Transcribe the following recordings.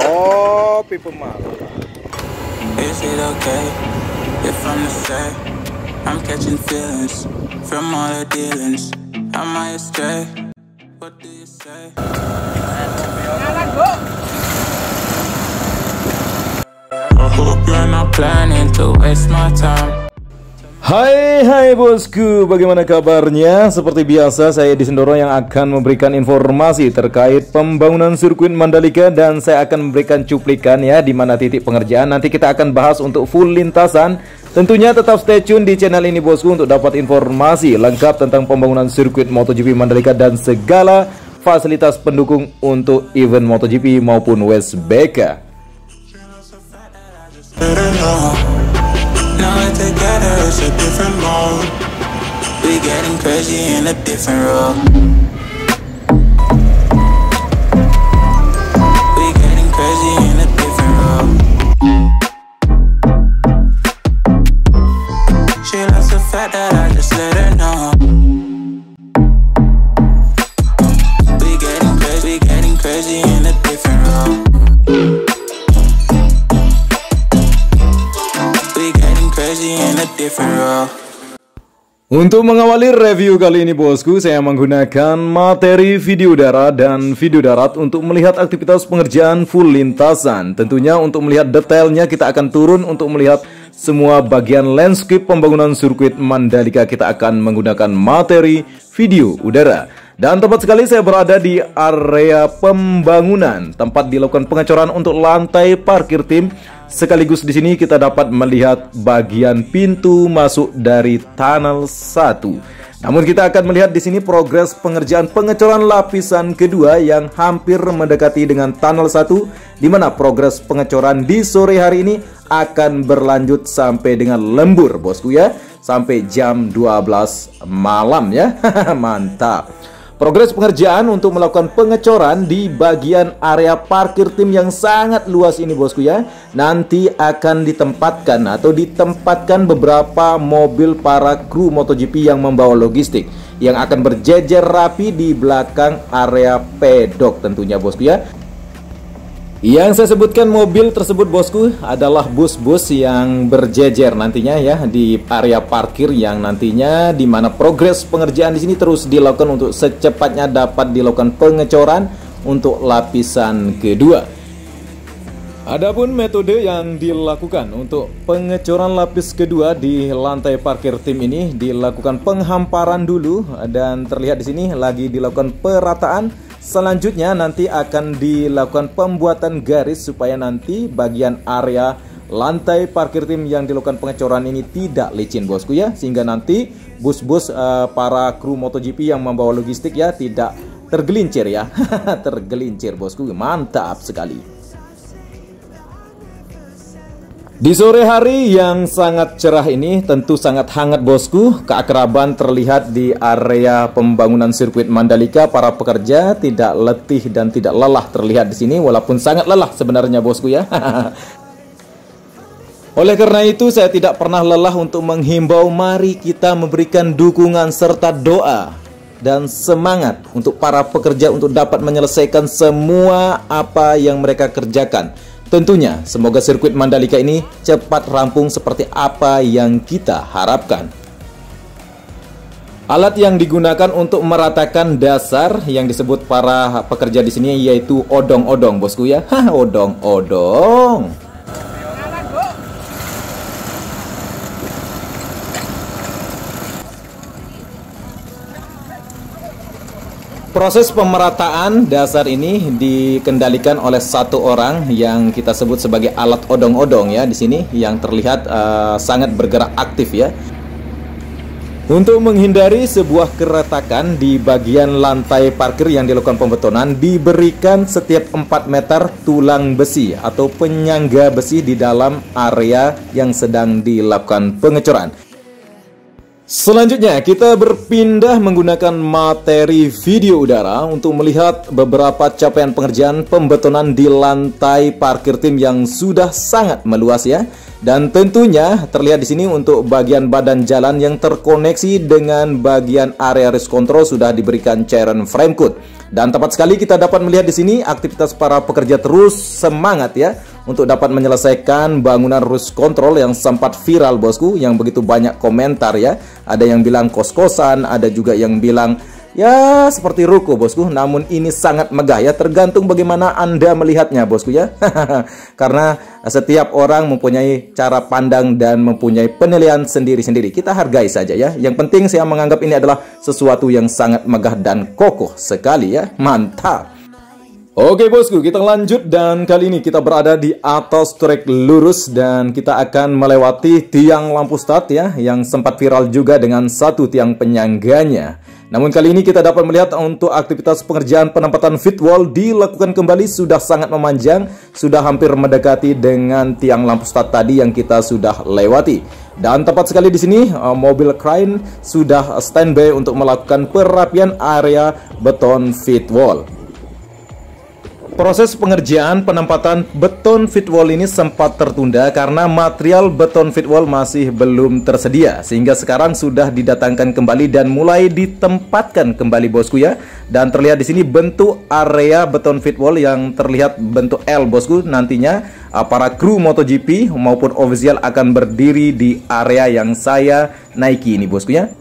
Oh, pipe malam. Is it okay if I'm the same? I'm catching feelings from all the dealings. Am I astray? What do you say? I hope you're not planning to waste my time. Hai bosku, bagaimana kabarnya? Seperti biasa saya di Sendoro yang akan memberikan informasi terkait pembangunan sirkuit Mandalika. Dan saya akan memberikan cuplikan ya di mana titik pengerjaan. Nanti kita akan bahas untuk full lintasan. Tentunya tetap stay tune di channel ini bosku untuk dapat informasi lengkap tentang pembangunan sirkuit MotoGP Mandalika dan segala fasilitas pendukung untuk event MotoGP maupun WSBK. Now we're together, it's a different mode. We getting crazy in a different role. We getting crazy in a different role. She loves the fact that I just let her know. We getting crazy in a different role. Untuk mengawali review kali ini bosku, saya menggunakan materi video darat dan video darat untuk melihat aktivitas pengerjaan full lintasan. Tentunya untuk melihat detailnya kita akan turun untuk melihat semua bagian landscape pembangunan sirkuit Mandalika. Kita akan menggunakan materi video udara. Dan tepat sekali saya berada di area pembangunan, tempat dilakukan pengecoran untuk lantai parkir tim. Sekaligus di sini kita dapat melihat bagian pintu masuk dari tunnel 1. Namun kita akan melihat di sini progres pengerjaan pengecoran lapisan kedua yang hampir mendekati dengan tunnel 1, di mana progres pengecoran di sore hari ini akan berlanjut sampai dengan lembur bosku ya, sampai jam 12 malam ya. Mantap. Progres pengerjaan untuk melakukan pengecoran di bagian area parkir tim yang sangat luas ini bosku ya. Nanti akan ditempatkan beberapa mobil para kru MotoGP yang membawa logistik yang akan berjejer rapi di belakang area pedok tentunya bosku ya. Yang saya sebutkan mobil tersebut bosku adalah bus-bus yang berjejer nantinya ya di area parkir, yang nantinya di mana progres pengerjaan di sini terus dilakukan untuk secepatnya dapat dilakukan pengecoran untuk lapisan kedua. Adapun metode yang dilakukan untuk pengecoran lapis kedua di lantai parkir tim ini dilakukan penghamparan dulu, dan terlihat di sini lagi dilakukan perataan. Selanjutnya nanti akan dilakukan pembuatan garis supaya nanti bagian area lantai parkir tim yang dilakukan pengecoran ini tidak licin bosku ya, sehingga nanti bus-bus para kru MotoGP yang membawa logistik ya tidak tergelincir ya. Tergelincir bosku, mantap sekali. Di sore hari yang sangat cerah ini tentu sangat hangat bosku. Keakraban terlihat di area pembangunan sirkuit Mandalika. Para pekerja tidak letih dan tidak lelah terlihat di sini, walaupun sangat lelah sebenarnya bosku ya. Oleh karena itu saya tidak pernah lelah untuk menghimbau, mari kita memberikan dukungan serta doa dan semangat untuk para pekerja untuk dapat menyelesaikan semua apa yang mereka kerjakan. Tentunya semoga sirkuit Mandalika ini cepat rampung seperti apa yang kita harapkan. Alat yang digunakan untuk meratakan dasar yang disebut para pekerja di sini yaitu odong-odong bosku ya. Odong-odong. Proses pemerataan dasar ini dikendalikan oleh satu orang yang kita sebut sebagai alat odong-odong ya di sini, yang terlihat sangat bergerak aktif ya. Untuk menghindari sebuah keretakan di bagian lantai parkir yang dilakukan pembetonan, diberikan setiap 4 meter tulang besi atau penyangga besi di dalam area yang sedang dilakukan pengecoran. Selanjutnya kita berpindah menggunakan materi video udara untuk melihat beberapa capaian pengerjaan pembetonan di lantai parkir tim yang sudah sangat meluas ya. Dan tentunya terlihat di sini untuk bagian badan jalan yang terkoneksi dengan bagian area race control sudah diberikan cairan frame coat. Dan tepat sekali kita dapat melihat di sini aktivitas para pekerja terus semangat ya untuk dapat menyelesaikan bangunan roof control yang sempat viral bosku, yang begitu banyak komentar ya. Ada yang bilang kos-kosan, ada juga yang bilang ya seperti ruko bosku. Namun ini sangat megah ya, tergantung bagaimana Anda melihatnya bosku ya. Karena setiap orang mempunyai cara pandang dan mempunyai penilaian sendiri-sendiri. Kita hargai saja ya. Yang penting saya menganggap ini adalah sesuatu yang sangat megah dan kokoh sekali ya. Mantap. Oke bosku, kita lanjut dan kali ini kita berada di atas trek lurus dan kita akan melewati tiang lampu start ya, yang sempat viral juga dengan satu tiang penyangganya. Namun kali ini kita dapat melihat untuk aktivitas pengerjaan penempatan feed wall dilakukan kembali, sudah sangat memanjang, sudah hampir mendekati dengan tiang lampu start tadi yang kita sudah lewati. Dan tepat sekali di sini mobil crane sudah standby untuk melakukan perapian area beton feed wall. Proses pengerjaan penempatan beton feed wall ini sempat tertunda karena material beton feed wall masih belum tersedia, sehingga sekarang sudah didatangkan kembali dan mulai ditempatkan kembali bosku ya. Dan terlihat di sini bentuk area beton feed wall yang terlihat bentuk L bosku. Nantinya para kru MotoGP maupun official akan berdiri di area yang saya naiki ini bosku ya.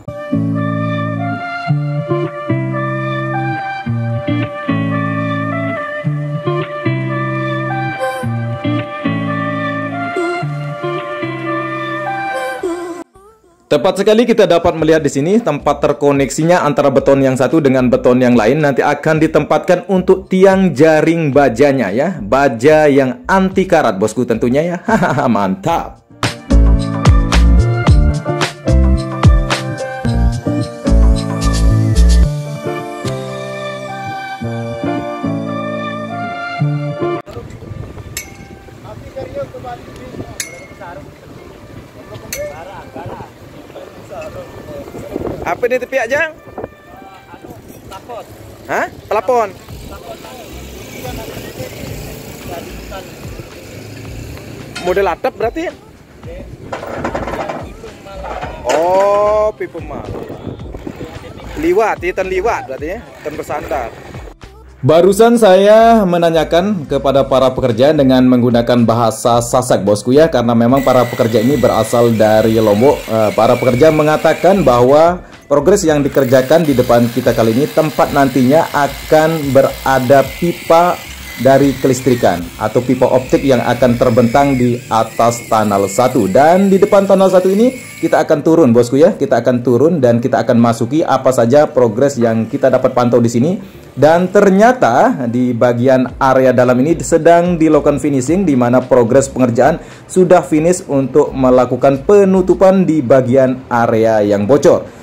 Tepat sekali kita dapat melihat di sini tempat terkoneksinya antara beton yang satu dengan beton yang lain nanti akan ditempatkan untuk tiang jaring bajanya ya. Baja yang anti karat bosku tentunya ya. Hahaha, mantap. Apa ini tepi aja? Pelapon. Hah? Pelapon? Model atap berarti? Oh, pipa mal. Liwat, titan liwat berarti ya? Titan bersandar. Barusan saya menanyakan kepada para pekerja dengan menggunakan bahasa Sasak bosku ya, karena memang para pekerja ini berasal dari Lombok. Para pekerja mengatakan bahwa progres yang dikerjakan di depan kita kali ini tempat nantinya akan berada pipa dari kelistrikan atau pipa optik yang akan terbentang di atas tunnel 1. Dan di depan tunnel 1 ini kita akan turun bosku ya, kita akan turun dan kita akan masuki apa saja progres yang kita dapat pantau di sini. Dan ternyata di bagian area dalam ini sedang dilakukan finishing, di mana progres pengerjaan sudah finish untuk melakukan penutupan di bagian area yang bocor.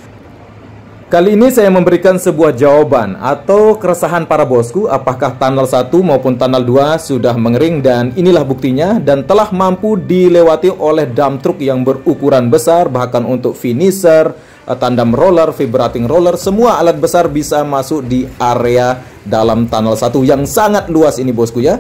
Kali ini saya memberikan sebuah jawaban atau keresahan para bosku, apakah tunnel 1 maupun tunnel 2 sudah mengering, dan inilah buktinya, dan telah mampu dilewati oleh dump truck yang berukuran besar, bahkan untuk finisher, tandem roller, vibrating roller, semua alat besar bisa masuk di area dalam tunnel 1 yang sangat luas ini bosku ya.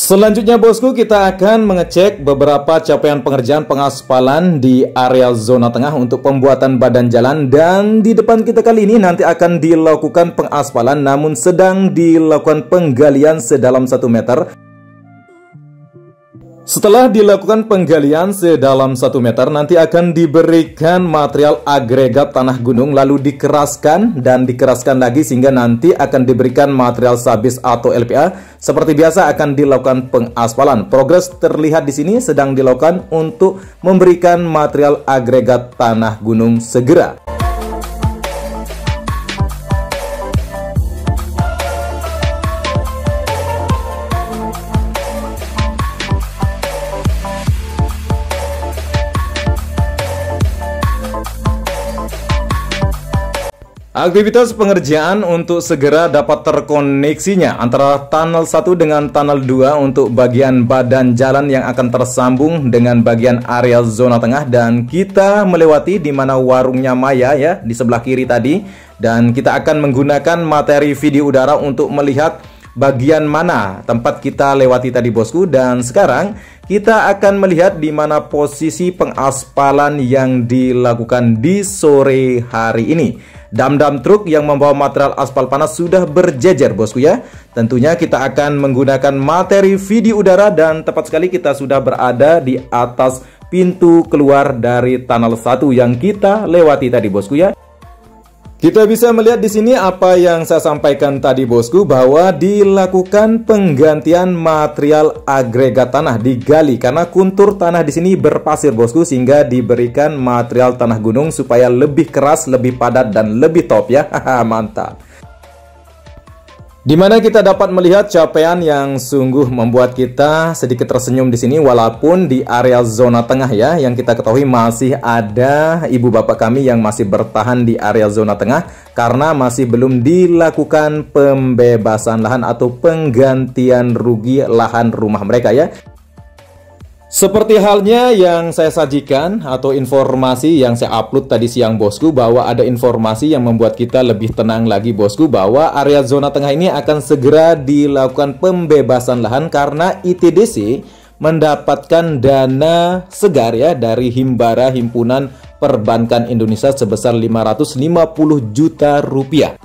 Selanjutnya bosku, kita akan mengecek beberapa capaian pengerjaan pengaspalan di area zona tengah untuk pembuatan badan jalan. Dan di depan kita kali ini nanti akan dilakukan pengaspalan, namun sedang dilakukan penggalian sedalam 1 meter. Setelah dilakukan penggalian sedalam 1 meter, nanti akan diberikan material agregat tanah gunung, lalu dikeraskan dan dikeraskan lagi sehingga nanti akan diberikan material sabis atau LPA. Seperti biasa akan dilakukan pengaspalan. Progres terlihat di sini sedang dilakukan untuk memberikan material agregat tanah gunung segera. Aktivitas pengerjaan untuk segera dapat terkoneksinya antara tunnel 1 dengan tunnel 2 untuk bagian badan jalan yang akan tersambung dengan bagian area zona tengah, dan kita melewati di mana warungnya Maya ya di sebelah kiri tadi, dan kita akan menggunakan materi video udara untuk melihat bagian mana tempat kita lewati tadi bosku. Dan sekarang kita akan melihat di mana posisi pengaspalan yang dilakukan di sore hari ini. Dam-dam truk yang membawa material aspal panas sudah berjejer bosku ya. Tentunya kita akan menggunakan materi video udara, dan tepat sekali kita sudah berada di atas pintu keluar dari tunnel 1 yang kita lewati tadi bosku ya. Kita bisa melihat di sini apa yang saya sampaikan tadi bosku, bahwa dilakukan penggantian material agregat tanah, digali karena kuntur tanah di sini berpasir bosku, sehingga diberikan material tanah gunung supaya lebih keras, lebih padat dan lebih top ya. Mantap. Dimana kita dapat melihat capaian yang sungguh membuat kita sedikit tersenyum di sini, walaupun di area zona tengah ya, yang kita ketahui masih ada ibu bapak kami yang masih bertahan di area zona tengah karena masih belum dilakukan pembebasan lahan atau penggantian rugi lahan rumah mereka ya. Seperti halnya yang saya sajikan atau informasi yang saya upload tadi siang bosku, bahwa ada informasi yang membuat kita lebih tenang lagi bosku, bahwa area zona tengah ini akan segera dilakukan pembebasan lahan karena ITDC mendapatkan dana segar ya dari Himbara Himpunan Perbankan Indonesia sebesar 550 juta rupiah.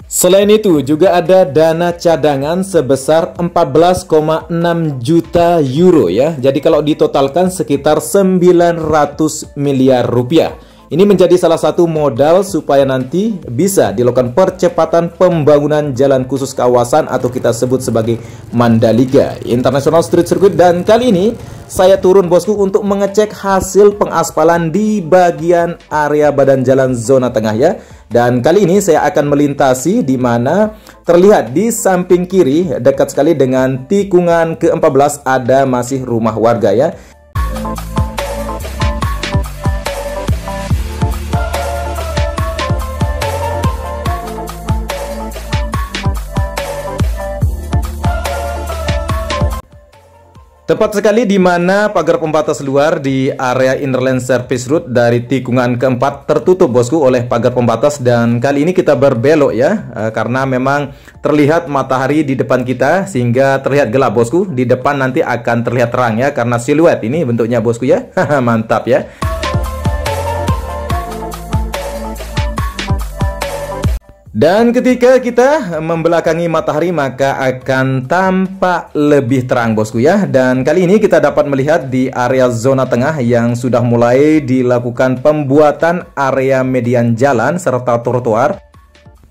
Selain itu juga ada dana cadangan sebesar 14,6 juta euro ya. Jadi kalau ditotalkan sekitar 900 miliar rupiah. Ini menjadi salah satu modal supaya nanti bisa dilakukan percepatan pembangunan jalan khusus kawasan atau kita sebut sebagai Mandalika International Street Circuit. Dan kali ini saya turun bosku untuk mengecek hasil pengaspalan di bagian area badan jalan zona tengah ya. Dan kali ini saya akan melintasi di mana terlihat di samping kiri dekat sekali dengan tikungan ke-14 ada masih rumah warga ya. Tepat sekali di mana pagar pembatas luar di area Innerland Service Road dari tikungan keempat tertutup bosku oleh pagar pembatas, dan kali ini kita berbelok ya karena memang terlihat matahari di depan kita sehingga terlihat gelap bosku. Di depan nanti akan terlihat terang ya karena siluet ini bentuknya bosku ya. Mantap ya. Dan ketika kita membelakangi matahari maka akan tampak lebih terang bosku ya. Dan kali ini kita dapat melihat di area zona tengah yang sudah mulai dilakukan pembuatan area median jalan serta trotoar.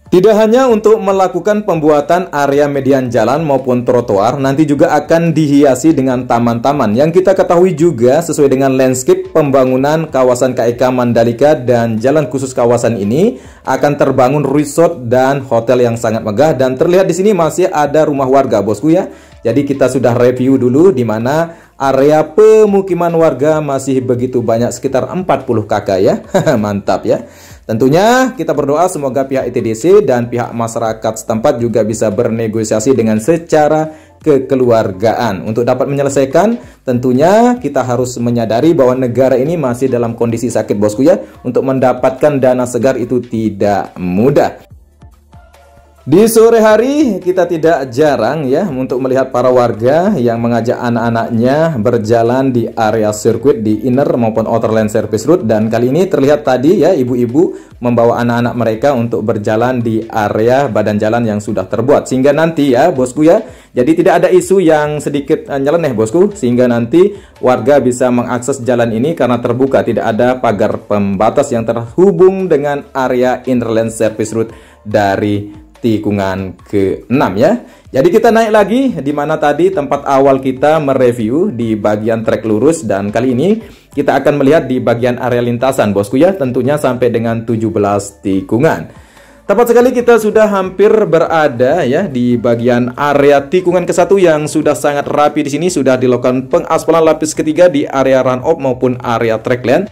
Tidak hanya untuk melakukan pembuatan area median jalan maupun trotoar, nanti juga akan dihiasi dengan taman-taman yang kita ketahui juga sesuai dengan landscape pembangunan kawasan KIK Mandalika, dan jalan khusus kawasan ini akan terbangun resort dan hotel yang sangat megah, dan terlihat di sini masih ada rumah warga bosku ya. Jadi kita sudah review dulu di mana area pemukiman warga masih begitu banyak, sekitar 40 KK ya. Mantap ya. Tentunya kita berdoa semoga pihak ITDC dan pihak masyarakat setempat juga bisa bernegosiasi dengan secara kekeluargaan untuk dapat menyelesaikan. Tentunya kita harus menyadari bahwa negara ini masih dalam kondisi sakit bosku ya. Untuk mendapatkan dana segar itu tidak mudah. Di sore hari kita tidak jarang ya untuk melihat para warga yang mengajak anak-anaknya berjalan di area sirkuit di inner maupun outer lane service road. Dan kali ini terlihat tadi ya ibu-ibu membawa anak-anak mereka untuk berjalan di area badan jalan yang sudah terbuat. Sehingga nanti ya bosku ya, jadi tidak ada isu yang sedikit nyeleneh bosku, sehingga nanti warga bisa mengakses jalan ini karena terbuka, tidak ada pagar pembatas yang terhubung dengan area inner lane service road dari tikungan ke-6 ya. Jadi kita naik lagi di mana tadi tempat awal kita mereview di bagian trek lurus, dan kali ini kita akan melihat di bagian area lintasan bosku ya, tentunya sampai dengan 17 tikungan. Tepat sekali kita sudah hampir berada ya di bagian area tikungan ke-1 yang sudah sangat rapi di sini, sudah dilakukan pengaspalan lapis ketiga di area run off maupun area track lane.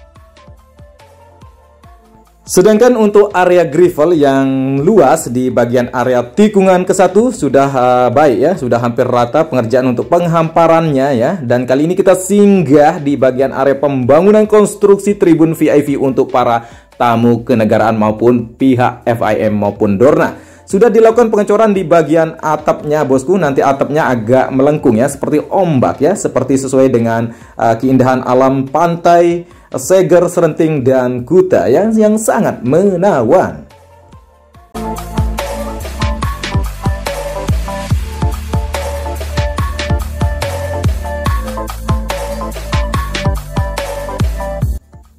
Sedangkan untuk area gravel yang luas di bagian area tikungan ke-1 sudah baik ya, sudah hampir rata pengerjaan untuk penghamparannya ya. Dan kali ini kita singgah di bagian area pembangunan konstruksi tribun VIP untuk para tamu kenegaraan maupun pihak FIM maupun Dorna. Sudah dilakukan pengecoran di bagian atapnya bosku. Nanti atapnya agak melengkung ya, seperti ombak ya, seperti sesuai dengan keindahan alam pantai Seger, Serenting, dan Kuta yang sangat menawan.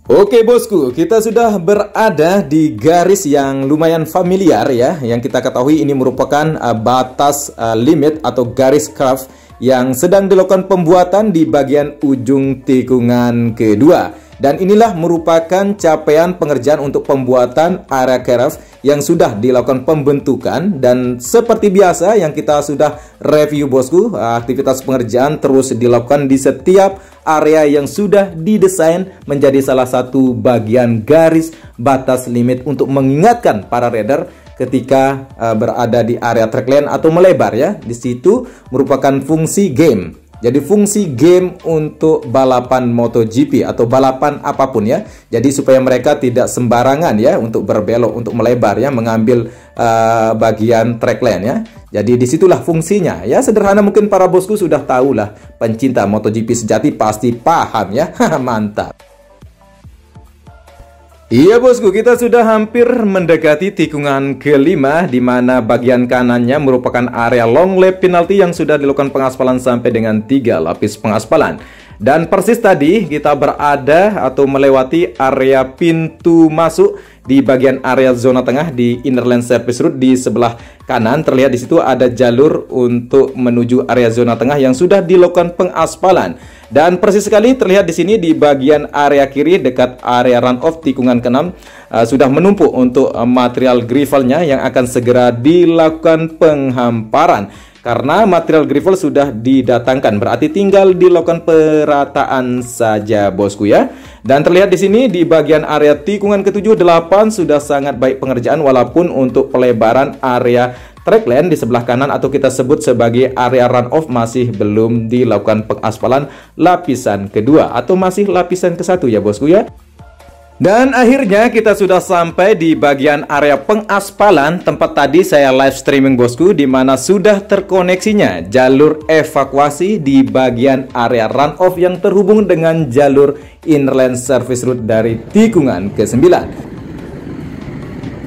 Oke bosku, kita sudah berada di garis yang lumayan familiar ya. Yang kita ketahui ini merupakan batas limit atau garis curve yang sedang dilakukan pembuatan di bagian ujung tikungan kedua. Dan inilah merupakan capaian pengerjaan untuk pembuatan area curve yang sudah dilakukan pembentukan. Dan seperti biasa yang kita sudah review bosku, aktivitas pengerjaan terus dilakukan di setiap area yang sudah didesain menjadi salah satu bagian garis batas limit untuk mengingatkan para rider ketika berada di area track lane atau melebar ya. Di situ merupakan fungsi game. Jadi fungsi game untuk balapan MotoGP atau balapan apapun ya. Jadi supaya mereka tidak sembarangan ya untuk berbelok, untuk melebar ya, mengambil bagian track lane ya. Jadi disitulah fungsinya ya. Sederhana mungkin para bosku sudah tahu lah. Pencinta MotoGP sejati pasti paham ya. Mantap. Iya bosku, kita sudah hampir mendekati tikungan kelima, di mana bagian kanannya merupakan area long lap penalti yang sudah dilakukan pengaspalan sampai dengan 3 lapis pengaspalan. Dan persis tadi kita berada atau melewati area pintu masuk di bagian area zona tengah di inner lane service road. Di sebelah kanan terlihat di situ ada jalur untuk menuju area zona tengah yang sudah dilakukan pengaspalan. Dan persis sekali terlihat di sini di bagian area kiri dekat area runoff tikungan ke-6 sudah menumpuk untuk material gravelnya yang akan segera dilakukan penghamparan. Karena material gravel sudah didatangkan, berarti tinggal dilakukan perataan saja bosku ya. Dan terlihat di sini di bagian area tikungan ke-7, 8 sudah sangat baik pengerjaan, walaupun untuk pelebaran area track lane di sebelah kanan atau kita sebut sebagai area runoff masih belum dilakukan pengaspalan lapisan kedua atau masih lapisan ke-1 ya bosku ya. Dan akhirnya kita sudah sampai di bagian area pengaspalan tempat tadi saya live streaming bosku, di mana sudah terkoneksinya jalur evakuasi di bagian area runoff yang terhubung dengan jalur inner lane service road dari tikungan ke-9.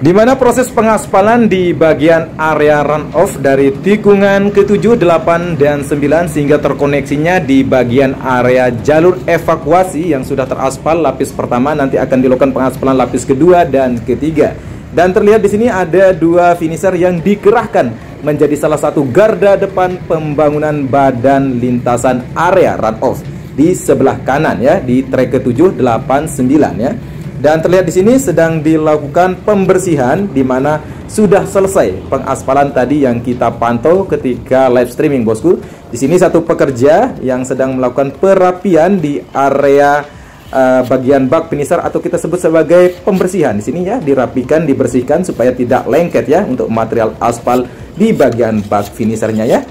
Di mana proses pengaspalan di bagian area runoff dari tikungan ke-7, 8, dan 9 sehingga terkoneksinya di bagian area jalur evakuasi yang sudah teraspal lapis pertama, nanti akan dilakukan pengaspalan lapis kedua dan ketiga. Dan terlihat di sini ada 2 finisher yang dikerahkan menjadi salah satu garda depan pembangunan badan lintasan area runoff di sebelah kanan ya, di trek ke-7, 8, 9 ya. Dan terlihat di sini sedang dilakukan pembersihan, di mana sudah selesai pengaspalan tadi yang kita pantau ketika live streaming bosku. Di sini satu pekerja yang sedang melakukan perapian di area bagian bak finisher atau kita sebut sebagai pembersihan. Di sini ya dirapikan, dibersihkan supaya tidak lengket ya untuk material aspal di bagian bak finishernya ya.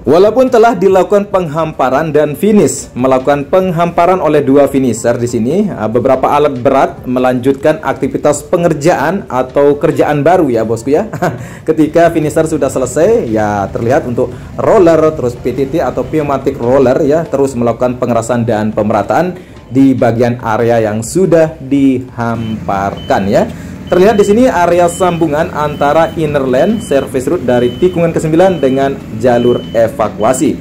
Walaupun telah dilakukan penghamparan dan finish, melakukan penghamparan oleh 2 finisher di sini, beberapa alat berat melanjutkan aktivitas pengerjaan atau kerjaan baru ya bosku ya. Ketika finisher sudah selesai, ya terlihat untuk roller, terus PTT atau pneumatic roller ya, terus melakukan pengerasan dan pemerataan di bagian area yang sudah dihamparkan ya. Terlihat di sini area sambungan antara inner lane service road dari tikungan ke-9 dengan jalur evakuasi.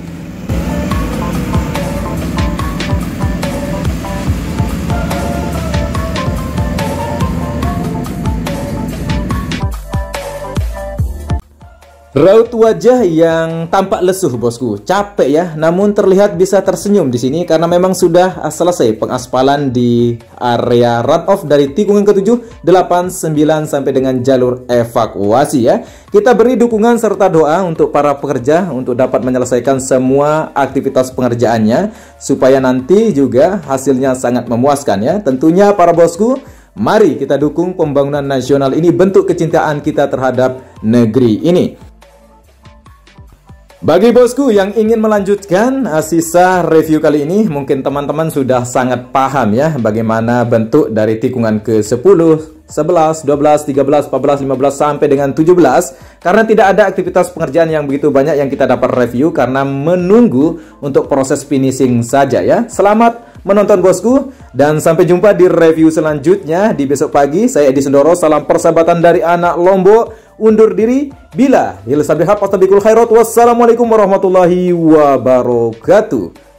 Raut wajah yang tampak lesuh bosku, capek ya, namun terlihat bisa tersenyum di sini karena memang sudah selesai pengaspalan di area run-off dari tikungan ke-7, 8, 9 sampai dengan jalur evakuasi ya. Kita beri dukungan serta doa untuk para pekerja untuk dapat menyelesaikan semua aktivitas pengerjaannya supaya nanti juga hasilnya sangat memuaskan ya. Tentunya para bosku, mari kita dukung pembangunan nasional ini, bentuk kecintaan kita terhadap negeri ini. Bagi bosku yang ingin melanjutkan sisa review kali ini, mungkin teman-teman sudah sangat paham ya bagaimana bentuk dari tikungan ke-10, 11, 12, 13, 14, 15 sampai dengan 17. Karena tidak ada aktivitas pengerjaan yang begitu banyak yang kita dapat review karena menunggu untuk proses finishing saja ya. Selamat menonton bosku, dan sampai jumpa di review selanjutnya di besok pagi. Saya Edi Sendoro, salam persahabatan dari anak Lombok. Undur diri, bila hilal sabihab, wastabikul khairat. Wassalamualaikum warahmatullahi wabarakatuh.